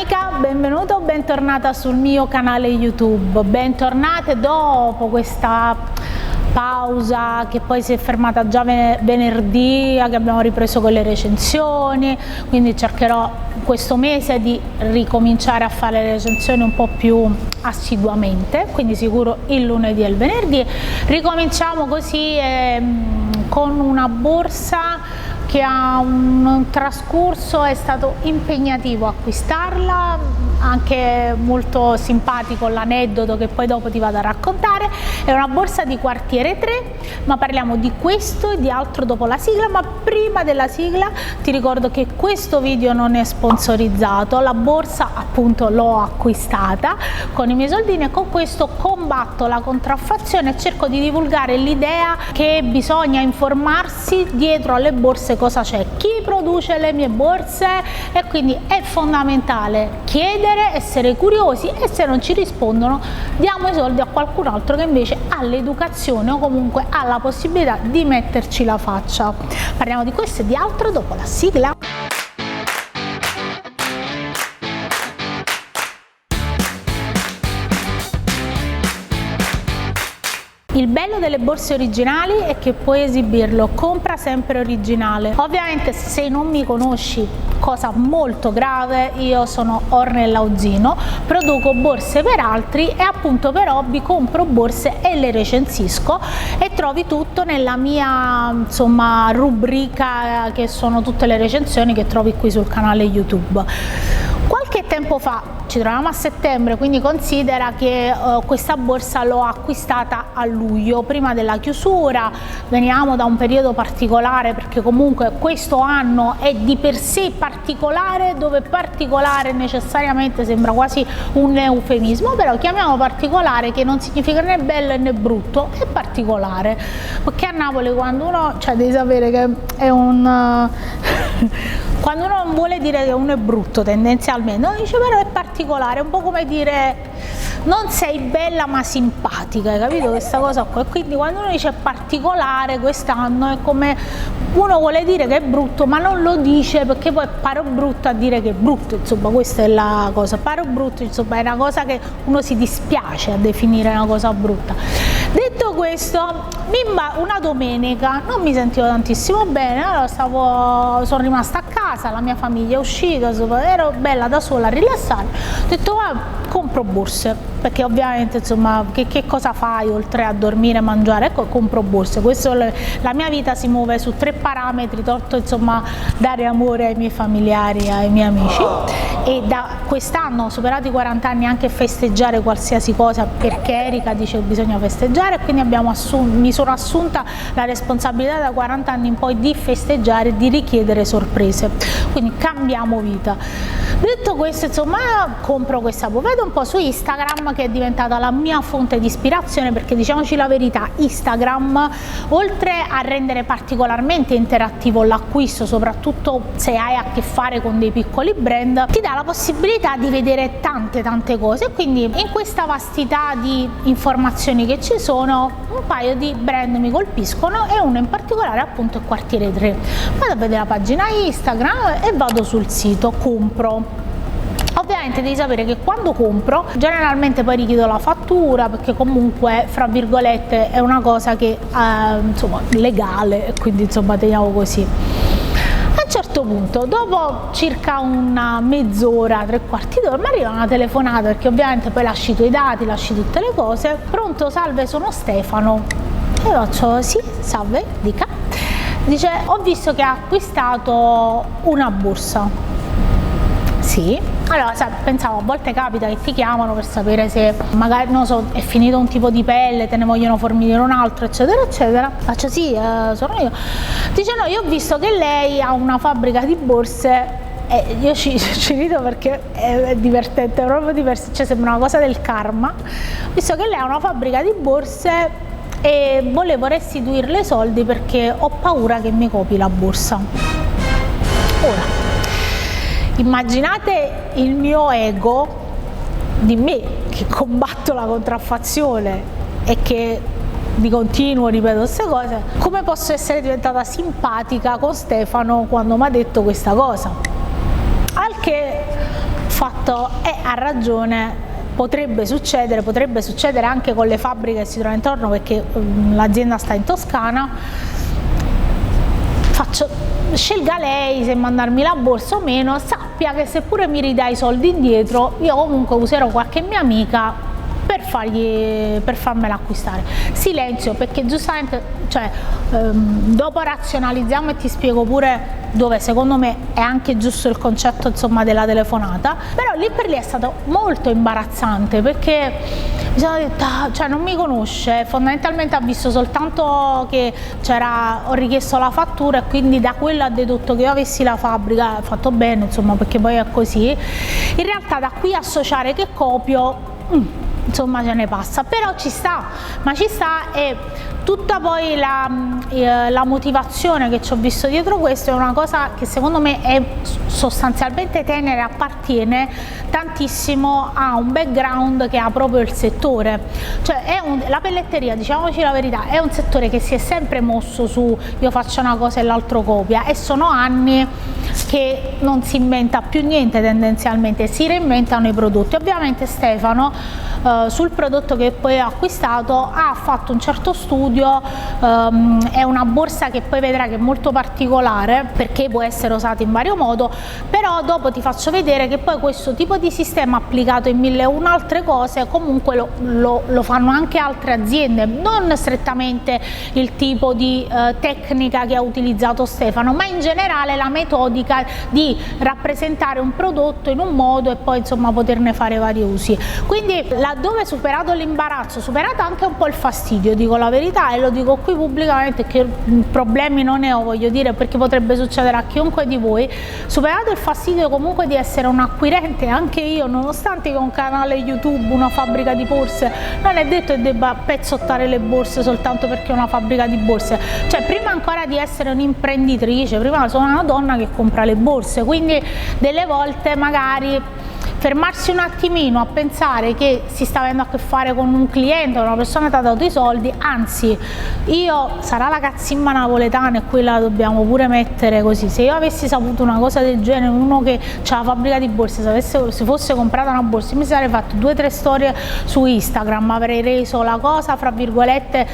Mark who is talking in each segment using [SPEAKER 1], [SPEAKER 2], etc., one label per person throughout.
[SPEAKER 1] amica, benvenuta o bentornata sul mio canale YouTube. Bentornate dopo questa pausa che poi si è fermata già venerdì, che abbiamo ripreso con le recensioni, quindi cercherò questo mese di ricominciare a fare le recensioni un po' più assiduamente, quindi sicuro il lunedì e il venerdì. Ricominciamo così con una borsa che ha un trascorso, è stato impegnativo acquistarla, anche molto simpatico l'aneddoto che poi dopo ti vado a raccontare. È una borsa di Quartiere 3, ma parliamo di questo e di altro dopo la sigla. Ma prima della sigla ti ricordo che questo video non è sponsorizzato, la borsa appunto l'ho acquistata con i miei soldini e con questo combatto la contraffazione e cerco di divulgare l'idea che bisogna informarsi dietro alle borse cosa c'è, chi produce le mie borse, e quindi è fondamentale chiedere, essere curiosi, e se non ci rispondono diamo i soldi a qualcun altro che invece ha l'educazione o comunque ha la possibilità di metterci la faccia. Parliamo di questo e di altro dopo la sigla. Il bello delle borse originali è che puoi esibirlo, compra sempre originale. Ovviamente se non mi conosci, cosa molto grave, io sono Ornella Uzzino, produco borse per altri e appunto per hobby compro borse e le recensisco, e trovi tutto nella mia rubrica che sono tutte le recensioni che trovi qui sul canale YouTube. Qualche tempo fa, ci troviamo a settembre, quindi considera che questa borsa l'ho acquistata a luglio, prima della chiusura. Veniamo da un periodo particolare perché comunque questo anno è di per sé particolare, dove particolare necessariamente sembra quasi un eufemismo, però chiamiamo particolare, che non significa né bello né brutto, è particolare, perché a Napoli quando uno, devi sapere che è un quando uno non vuole dire che uno è brutto tendenzialmente, uno dice però è particolare, è un po' come dire non sei bella ma simpatica, hai capito questa cosa qua? E quindi quando uno dice particolare quest'anno è come uno vuole dire che è brutto ma non lo dice, perché poi paro brutto a dire che è brutto, insomma questa è la cosa, paro brutto insomma è una cosa che uno si dispiace a definire una cosa brutta. Detto questo, una domenica non mi sentivo tantissimo bene, allora sono rimasta a casa, la mia famiglia è uscita, ero bella da sola a rilassare, ho detto compro borse, perché ovviamente insomma che cosa fai oltre a dormire e mangiare? Ecco, compro borse. Questo, la mia vita si muove su 3 parametri, tolto insomma dare amore ai miei familiari, ai miei amici, e da quest'anno, superati i 40 anni, anche festeggiare qualsiasi cosa, perché Erika dice che bisogna festeggiare, quindi mi sono assunta la responsabilità da 40 anni in poi di festeggiare e di richiedere sorprese, quindi cambiamo vita. Detto questo, insomma, compro questa borsa, vedo un po' su Instagram che è diventata la mia fonte di ispirazione, perché diciamoci la verità, Instagram, oltre a rendere particolarmente interattivo l'acquisto, soprattutto se hai a che fare con dei piccoli brand, ti dà la possibilità di vedere tante cose, e quindi in questa vastità di informazioni che ci sono, un paio di brand mi colpiscono, e uno in particolare appunto è Quartiere 3. Vado a vedere la pagina Instagram e vado sul sito, compro. Ovviamente devi sapere che quando compro generalmente poi richiedo la fattura, perché comunque fra virgolette è una cosa che insomma legale, quindi insomma teniamo così. A un certo punto, dopo circa una mezz'ora, 3/4 d'ora, mi arriva una telefonata, perché ovviamente poi lasci i tuoi dati, lasci tutte le cose. Pronto, salve, sono Stefano. E io faccio sì, salve, dica. Dice, ho visto che ha acquistato una borsa. Sì, allora pensavo, a volte capita che ti chiamano per sapere se magari, non so, è finito un tipo di pelle, te ne vogliono fornire un altro, eccetera eccetera. Faccio sì, sono io. Dice no, io ho visto che lei ha una fabbrica di borse, e io ci rido perché è divertente, è proprio diverso, sembra una cosa del karma. Visto che lei ha una fabbrica di borse e volevo restituirle i soldi perché ho paura che mi copi la borsa. Ora, immaginate il mio ego di me che combatto la contraffazione e che di continuo ripeto queste cose, come posso essere diventata simpatica con Stefano quando mi ha detto questa cosa? Al che fatto ha ragione, potrebbe succedere anche con le fabbriche che si trovano intorno, perché l'azienda sta in Toscana. Scelga lei se mandarmi la borsa o meno, sappia che seppure mi ridai i soldi indietro, io comunque userò qualche mia amica per farmela acquistare. Silenzio, perché giustamente, dopo razionalizziamo e ti spiego pure dove secondo me è anche giusto il concetto, insomma, della telefonata, però lì per lì è stato molto imbarazzante, perché mi sono detta, non mi conosce, fondamentalmente ha visto soltanto che ho richiesto la fattura e quindi da quello ha dedotto che io avessi la fabbrica. Ha fatto bene, insomma, perché poi è così. In realtà da qui associare che copio, insomma, ce ne passa, però ci sta, e tutta poi la motivazione che ci ho visto dietro questo è una cosa che secondo me è sostanzialmente tenera, appartiene tantissimo a un background che ha proprio il settore, la pelletteria, diciamoci la verità, è un settore che si è sempre mosso su io faccio una cosa e l'altro copia, e sono anni che non si inventa più niente, tendenzialmente si reinventano i prodotti. Ovviamente Stefano sul prodotto che poi ho acquistato ha fatto un certo studio, è una borsa che poi vedrà che è molto particolare perché può essere usata in vario modo, però dopo ti faccio vedere che poi questo tipo di sistema applicato in 1001 altre cose comunque lo fanno anche altre aziende, non strettamente il tipo di tecnica che ha utilizzato Stefano, ma in generale la metodica di rappresentare un prodotto in un modo e poi insomma poterne fare vari usi. Quindi laddove superato l'imbarazzo, superato anche un po' il fastidio, dico la verità e lo dico qui pubblicamente, che problemi non ne ho, voglio dire, perché potrebbe succedere a chiunque di voi, superato il fastidio comunque di essere un acquirente, anche io, nonostante che ho un canale YouTube, una fabbrica di borse, non è detto che debba pezzottare le borse soltanto perché ho una fabbrica di borse, prima ancora di essere un'imprenditrice, prima sono una donna che compra le borse, quindi delle volte magari fermarsi un attimino a pensare che si sta avendo a che fare con un cliente, una persona che ti ha dato i soldi, anzi sarà la cazzimma napoletana e quella la dobbiamo pure mettere così, se io avessi saputo una cosa del genere, uno che ha la fabbrica di borse, se fosse comprata una borsa, mi sarei fatto 2 o 3 storie su Instagram, avrei reso la cosa fra virgolette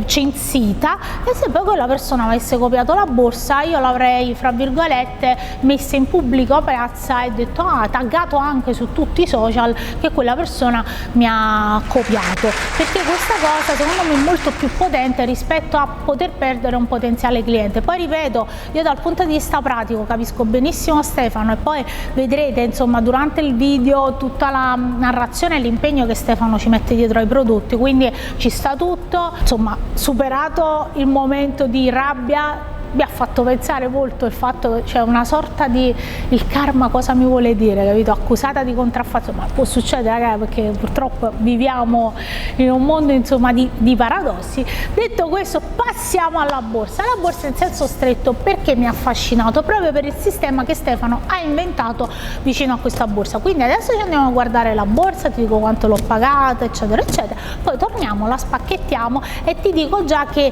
[SPEAKER 1] censita, e se poi quella persona avesse copiato la borsa io l'avrei fra virgolette messa in pubblico piazza e detto taggato anche su tutti i social che quella persona mi ha copiato, perché questa cosa secondo me è molto più potente rispetto a poter perdere un potenziale cliente. Poi ripeto, io dal punto di vista pratico capisco benissimo Stefano, e poi vedrete insomma durante il video tutta la narrazione e l'impegno che Stefano ci mette dietro ai prodotti, quindi ci sta tutto, insomma, superato il momento di rabbia. Mi ha fatto pensare molto il fatto che c'è una sorta di il karma cosa mi vuole dire, capito? Accusata di contraffazione, ma può succedere ragazzi, perché purtroppo viviamo in un mondo insomma di paradossi. Detto questo, passiamo alla borsa. La borsa in senso stretto perché mi ha affascinato? Proprio per il sistema che Stefano ha inventato vicino a questa borsa. Quindi adesso ci andiamo a guardare la borsa, ti dico quanto l'ho pagata eccetera eccetera, poi torniamo, la spacchettiamo e ti dico già che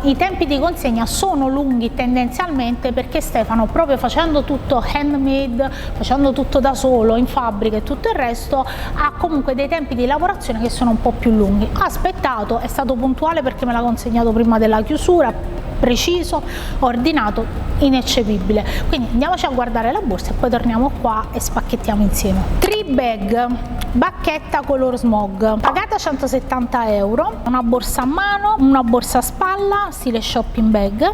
[SPEAKER 1] i tempi di consegna sono lunghi tendenzialmente, perché Stefano, proprio facendo tutto handmade, facendo tutto da solo in fabbrica e tutto il resto, ha comunque dei tempi di lavorazione che sono un po' più lunghi. Ha aspettato, è stato puntuale perché me l'ha consegnato prima della chiusura, preciso, ordinato, ineccepibile. Quindi andiamoci a guardare la borsa e poi torniamo qua e spacchettiamo insieme. Tree bag, bacchetta color smog, pagata 170 euro, una borsa a mano, una borsa a spalla, stile shopping bag,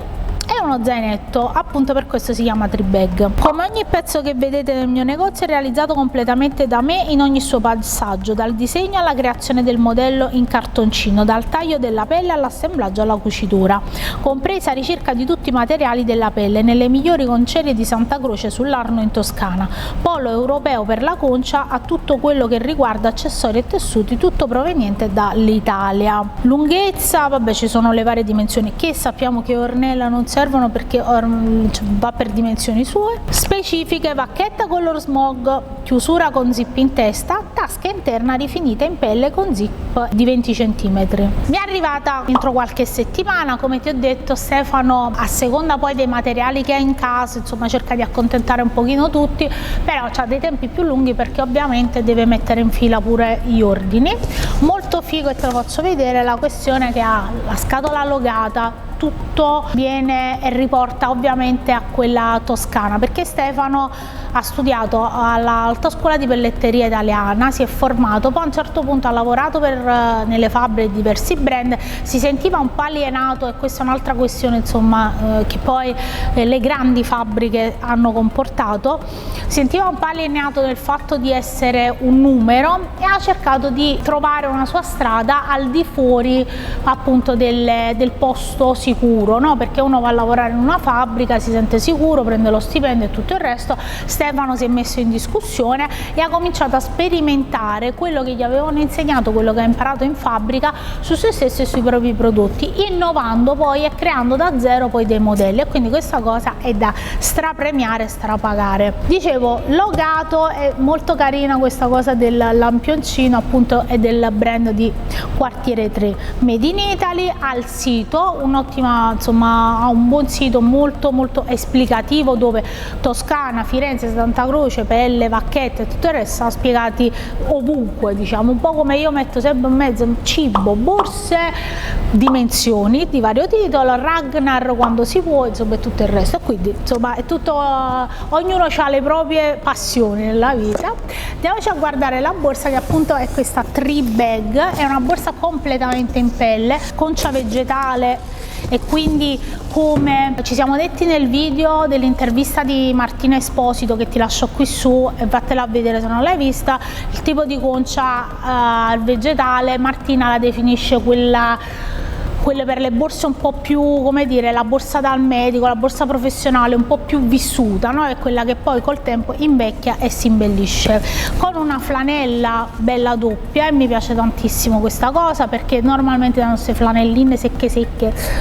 [SPEAKER 1] e uno zainetto, appunto per questo si chiama Tree bag. Come ogni pezzo che vedete nel mio negozio è realizzato completamente da me in ogni suo passaggio, dal disegno alla creazione del modello in cartoncino, dal taglio della pelle all'assemblaggio alla cucitura, compresa ricerca di tutti i materiali della pelle nelle migliori concerie di Santa Croce sull'Arno in Toscana, polo europeo per la concia, a tutto quello che riguarda accessori e tessuti, tutto proveniente dall'Italia. Lunghezza, vabbè, ci sono le varie dimensioni che sappiamo che Ornella non servono perché va per dimensioni sue. Specifiche: bacchetta color smog chiusura con zip in testa, tasca interna rifinita in pelle con zip di 20 cm. Mi è arrivata entro qualche settimana, come ti ho detto Stefano, a seconda poi dei materiali che ha in casa, insomma cerca di accontentare un pochino tutti, però ha dei tempi più lunghi perché ovviamente deve mettere in fila pure gli ordini. Molto figo, e te lo faccio vedere, la questione che ha la scatola logata, tutto viene e riporta ovviamente a quella toscana, perché Stefano ha studiato all'Alta Scuola di Pelletteria Italiana, si è formato, poi a un certo punto ha lavorato nelle fabbriche di diversi brand, si sentiva un po' alienato, e questa è un'altra questione insomma che poi le grandi fabbriche hanno comportato, si sentiva un po' alienato del fatto di essere un numero, e ha cercato di trovare una sua strada al di fuori appunto del posto sicuro, no? Perché uno va a lavorare in una fabbrica, si sente sicuro, prende lo stipendio e tutto il resto. Stefano si è messo in discussione e ha cominciato a sperimentare quello che gli avevano insegnato, quello che ha imparato in fabbrica, su se stesso e sui propri prodotti, innovando poi e creando da zero poi dei modelli, e quindi questa cosa è da strapremiare e strapagare. Dicevo, logato, è molto carina questa cosa del lampioncino, appunto è del brand di Quartiere 3, Made in Italy. Al sito un'ottima, insomma, ha un buon sito molto esplicativo, dove Toscana, Firenze, Santa Croce, Pelle, Vacchette e tutto il resto sono spiegati ovunque, diciamo, un po' come io metto sempre in mezzo cibo, borse, dimensioni di vario titolo, Ragnar quando si può, insomma, e tutto il resto. Quindi insomma è tutto, ognuno ha le proprie passioni nella vita. Andiamoci a guardare la borsa, che appunto è questa Tree Bag, è una borsa completamente in pelle, concia vegetale, e quindi, come ci siamo detti nel video dell'intervista di Martina Esposito, che ti lascio qui su e vattela a vedere se non l'hai vista, il tipo di concia vegetale Martina la definisce quelle per le borse un po' più, come dire, la borsa dal medico, la borsa professionale un po' più vissuta, no? È quella che poi col tempo invecchia e si imbellisce, con una flanella bella doppia, e mi piace tantissimo questa cosa, perché normalmente danno queste flanelline secche,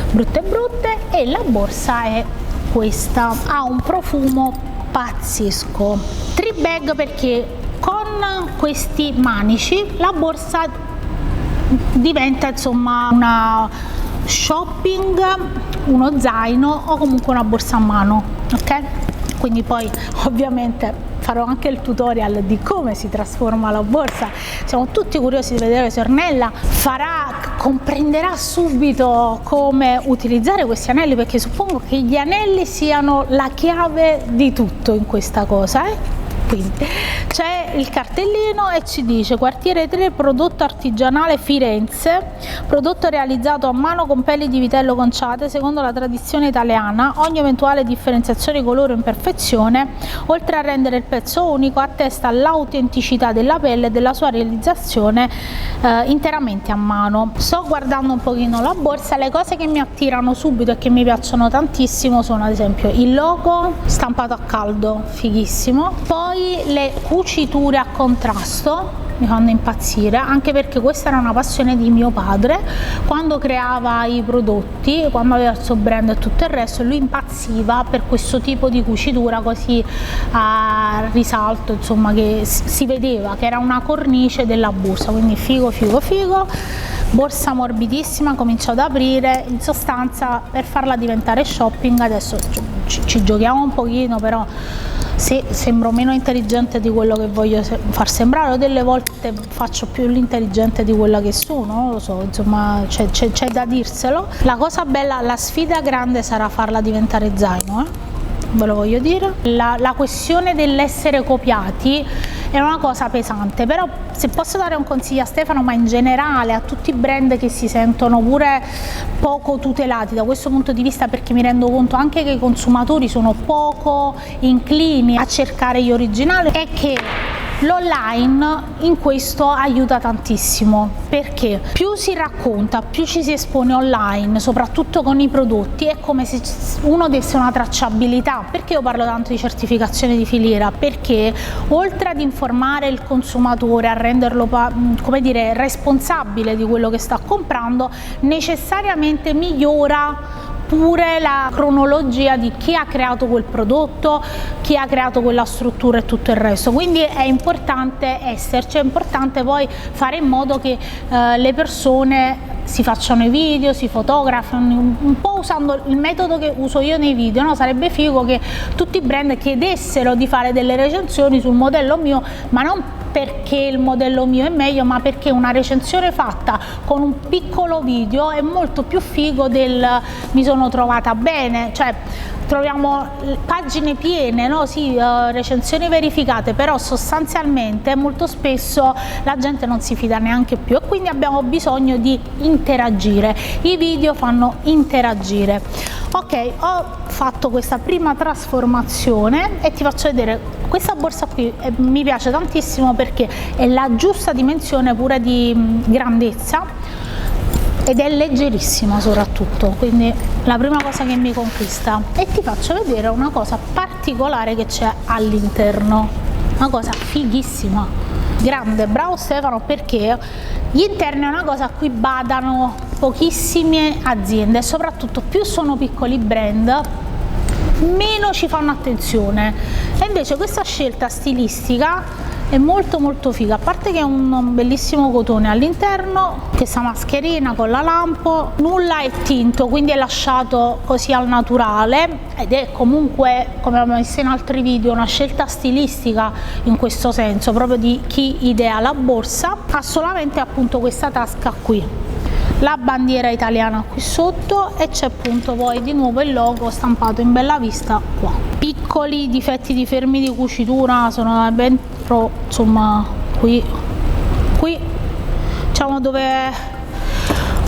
[SPEAKER 1] brutte, e la borsa è questa, ha un profumo pazzesco. Tree Bag perché con questi manici la borsa diventa insomma una shopping, uno zaino o comunque una borsa a mano, ok? Quindi poi ovviamente farò anche il tutorial di come si trasforma la borsa, siamo tutti curiosi di vedere se Ornella comprenderà subito come utilizzare questi anelli, perché suppongo che gli anelli siano la chiave di tutto in questa cosa, Quindi c'è il cartellino e ci dice Quartiere 3, prodotto artigianale Firenze, prodotto realizzato a mano con pelli di vitello conciate secondo la tradizione italiana. Ogni eventuale differenziazione colore o imperfezione, oltre a rendere il pezzo unico, attesta l'autenticità della pelle e della sua realizzazione interamente a mano. Sto guardando un pochino la borsa, le cose che mi attirano subito e che mi piacciono tantissimo sono ad esempio il logo stampato a caldo, fighissimo, poi le cuciture a contrasto mi fanno impazzire, anche perché questa era una passione di mio padre. Quando creava i prodotti, quando aveva il suo brand e tutto il resto, lui impazziva per questo tipo di cucitura così a risalto, insomma, che si vedeva che era una cornice della borsa, quindi figo. Borsa morbidissima, comincio ad aprire. In sostanza, per farla diventare shopping adesso ci giochiamo un pochino, però se sembro meno intelligente di quello che voglio far sembrare, o delle volte faccio più l'intelligente di quella che sono, non lo so, insomma c'è da dirselo. La cosa bella, la sfida grande sarà farla diventare zaino, ve lo voglio dire. La questione dell'essere copiati è una cosa pesante, però se posso dare un consiglio a Stefano, ma in generale a tutti i brand che si sentono pure poco tutelati da questo punto di vista, perché mi rendo conto anche che i consumatori sono poco inclini a cercare gli originali, è che l'online in questo aiuta tantissimo, perché più si racconta, più ci si espone online, soprattutto con i prodotti, è come se uno desse una tracciabilità. Perché io parlo tanto di certificazione di filiera? Perché oltre ad informare il consumatore, a renderlo, come dire, responsabile di quello che sta comprando, necessariamente migliora pure la cronologia di chi ha creato quel prodotto, chi ha creato quella struttura e tutto il resto. Quindi è importante esserci, è importante poi fare in modo che le persone si facciano i video, si fotografano, un po' usando il metodo che uso io nei video, no? Sarebbe figo che tutti i brand chiedessero di fare delle recensioni sul modello mio, ma non perché il modello mio è meglio, ma perché una recensione fatta con un piccolo video è molto più figo del mi sono trovata bene. Cioè troviamo pagine piene, no? Sì, recensioni verificate, però sostanzialmente molto spesso la gente non si fida neanche più e quindi abbiamo bisogno di interagire. I video fanno interagire. Ok, ho fatto questa prima trasformazione e ti faccio vedere questa borsa qui. Mi piace tantissimo perché è la giusta dimensione pure di grandezza ed è leggerissima soprattutto, quindi la prima cosa che mi conquista. E ti faccio vedere una cosa particolare che c'è all'interno, una cosa fighissima, grande, bravo Stefano, perché gli interni è una cosa a cui badano pochissime aziende e soprattutto più sono piccoli brand meno ci fanno attenzione, e invece questa scelta stilistica è molto figa, a parte che è un bellissimo cotone all'interno, questa mascherina con la lampo, nulla è tinto, quindi è lasciato così al naturale ed è comunque, come abbiamo visto in altri video, una scelta stilistica in questo senso, proprio di chi idea la borsa. Ha solamente appunto questa tasca qui, la bandiera italiana qui sotto e c'è appunto poi di nuovo il logo stampato in bella vista qua. Piccoli difetti di fermi di cucitura sono ben, però insomma qui diciamo dove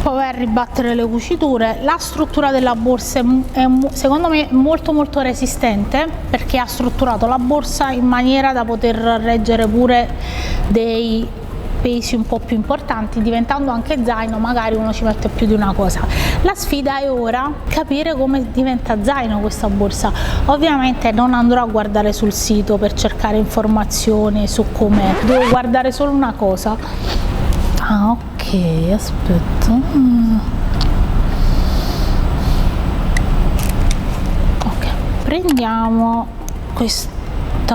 [SPEAKER 1] poi vai a ribattere le cuciture. La struttura della borsa è secondo me molto resistente, perché ha strutturato la borsa in maniera da poter reggere pure dei pesi un po' più importanti, diventando anche zaino magari uno ci mette più di una cosa. La sfida è ora capire come diventa zaino questa borsa. Ovviamente non andrò a guardare sul sito per cercare informazioni su com'è, devo guardare solo una cosa. Ah, ok, aspetta. Ok, prendiamo questa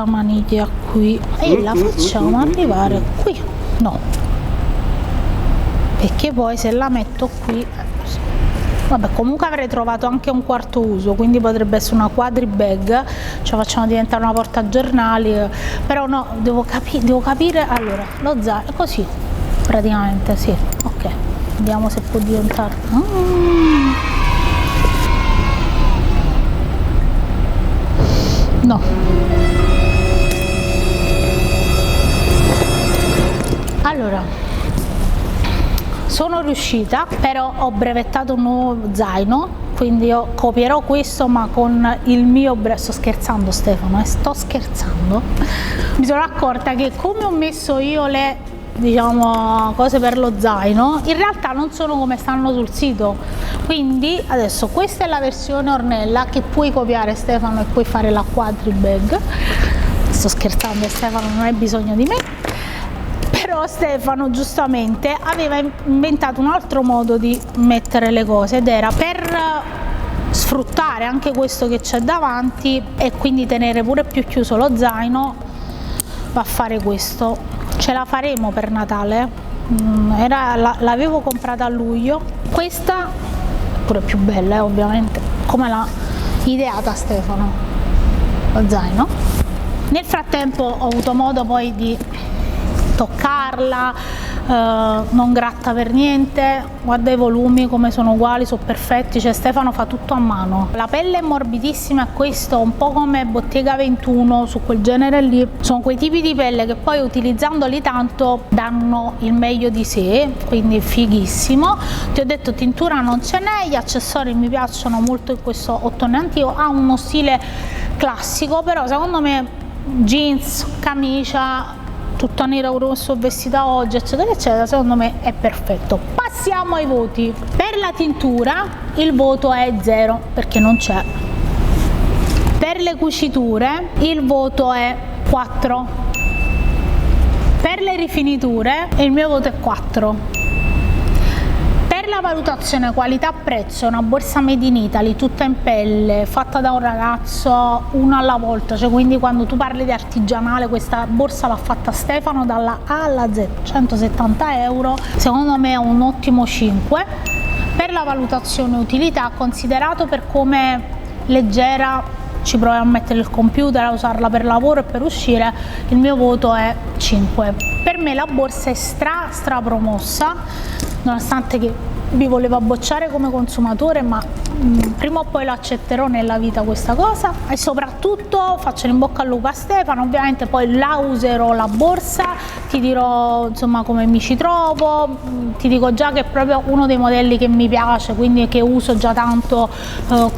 [SPEAKER 1] maniglia qui e la facciamo arrivare qui. No, perché poi se la metto qui, vabbè, comunque avrei trovato anche un quarto uso, quindi potrebbe essere una quadri bag, cioè facciamo diventare una portagiornali, però no, devo capire. Allora, lo zaino così praticamente, sì, ok, vediamo se può diventare no. Allora, sono riuscita, però ho brevettato un nuovo zaino, quindi io copierò questo ma con il mio sto scherzando Stefano, sto scherzando. Mi sono accorta che come ho messo io le, diciamo, cose per lo zaino, in realtà non sono come stanno sul sito, quindi adesso questa è la versione Ornella che puoi copiare Stefano e puoi fare la quadri bag. Sto scherzando Stefano, non hai bisogno di me. Però Stefano giustamente aveva inventato un altro modo di mettere le cose ed era per sfruttare anche questo che c'è davanti e quindi tenere pure più chiuso lo zaino, va a fare questo. Ce la faremo per Natale, l'avevo comprata a luglio, questa pure più bella ovviamente, come l'ha ideata Stefano, lo zaino. Nel frattempo ho avuto modo poi di toccarla, non gratta per niente, guarda i volumi come sono uguali, sono perfetti, cioè Stefano fa tutto a mano. La pelle è morbidissima e questo un po' come Bottega 21, su quel genere lì, sono quei tipi di pelle che poi utilizzandoli tanto danno il meglio di sé, quindi fighissimo. Ti ho detto tintura non ce n'è, gli accessori mi piacciono molto in questo ottone antico, ha uno stile classico, però secondo me jeans, camicia, tutta nera come sono vestita oggi, eccetera eccetera, secondo me è perfetto. Passiamo ai voti. Per la tintura il voto è 0 perché non c'è. Per le cuciture il voto è 4. Per le rifiniture il mio voto è 4. Per Per la valutazione qualità-prezzo, una borsa made in Italy, tutta in pelle, fatta da un ragazzo, uno alla volta, cioè quindi quando tu parli di artigianale, questa borsa l'ha fatta Stefano dalla A alla Z, 170 euro, secondo me è un ottimo 5. Per la valutazione utilità, considerato per come leggera, ci proviamo a mettere il computer, a usarla per lavoro e per uscire, il mio voto è 5. Per me la borsa è stra promossa, nonostante che vi volevo bocciare come consumatore, ma prima o poi lo accetterò nella vita questa cosa. E soprattutto faccio in bocca al lupo a Stefano, ovviamente poi la userò la borsa, ti dirò insomma come mi ci trovo, ti dico già che è proprio uno dei modelli che mi piace, quindi che uso già tanto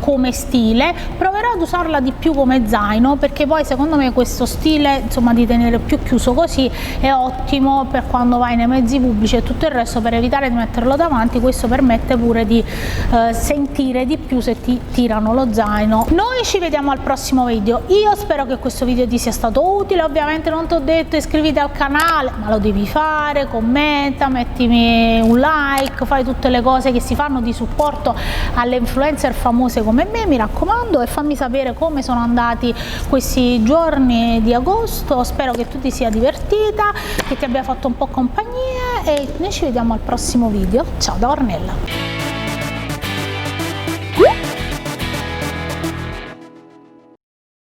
[SPEAKER 1] come stile. Proverò ad usarla di più come zaino, perché poi secondo me questo stile insomma di tenere più chiuso così è ottimo per quando vai nei mezzi pubblici e tutto il resto, per evitare di metterlo davanti. Questo permette pure di sentire di più se ti tirano lo zaino. Noi ci vediamo al prossimo video. Io spero che questo video ti sia stato utile. Ovviamente non ti ho detto iscriviti al canale, ma lo devi fare, commenta, mettimi un like, fai tutte le cose che si fanno di supporto alle influencer famose come me, mi raccomando, e fammi sapere come sono andati questi giorni di agosto. Spero che tu ti sia divertita, che ti abbia fatto un po' compagnia, e noi ci vediamo al prossimo video. Ciao da Ornella.